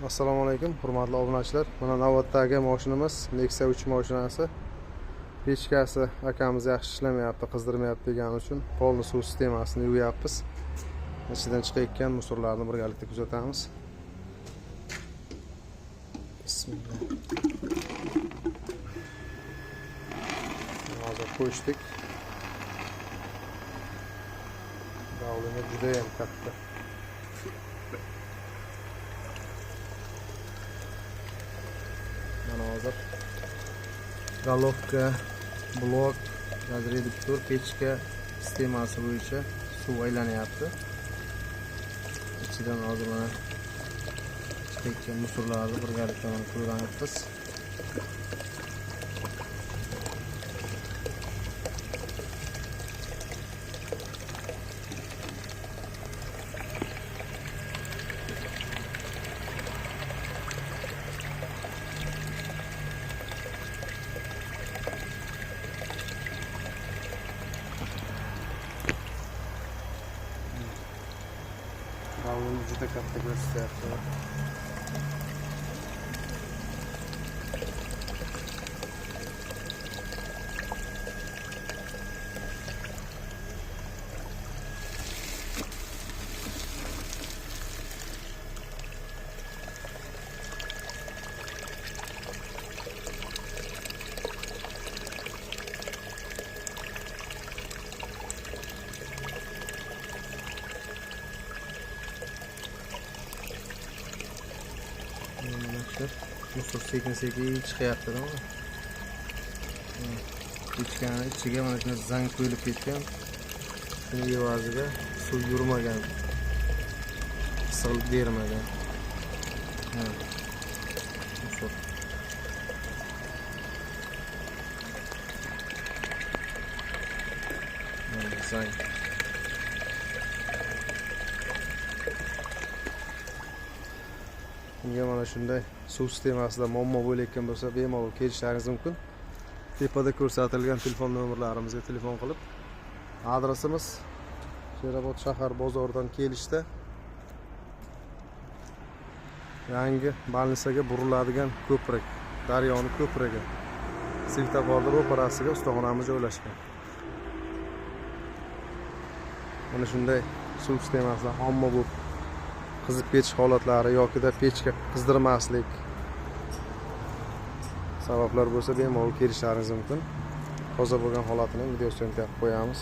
Assalomu alaykum, hurmatli obunachilar. Mana navbatdagi mashinamiz Nexia 3 mashinasi. Pechkasi akamiz yaxshi ishlamayapti, qizdirmayapti degani uchun polni suv sistemasini yuvyapmiz. Ichidan chiqayotgan musorlarni birgalikda kuzatamiz. Bismillah. Hozir qo'shdik. Davlini juda ham katta. Mana hozir головка, blok, razreduktor, pechka sistemasi bo'yicha suv aylanyapti. Ichidan hozir mana chiqayotgan musorlarni birgalikda ko'ramiz. Davulni juda katta ko'rsatyapti. Musor sekin chiqyapti. Pechkani ichiga mana shunday zang qo'yilib ketgan. Shuni evaziga suv yurmagan, issiqlik bermagan. Musor. Zang. Unga mana shunday suv sistemasida muammo bo'layotgan bo'lsa, bemalol kelishlaringiz mumkin. Tepada ko'rsatilgan telefon nomerlarimizga telefon qilib, adresimiz Sherobod shahar bozoridan kelishda yangi balnisaga buriladigan ko'prik, daryoning ko'prigi, svetoforlar ro'parasiga ustaxonamiz joylashgan. Mana shunday suv sistemasida ommabop qizib ketish holatlari yokida pechka qizdirmaslik sabablar bo'lsa, bemalol kelishlaringiz mumkin. Toza bo'lgan holatini videosini qo'yamiz.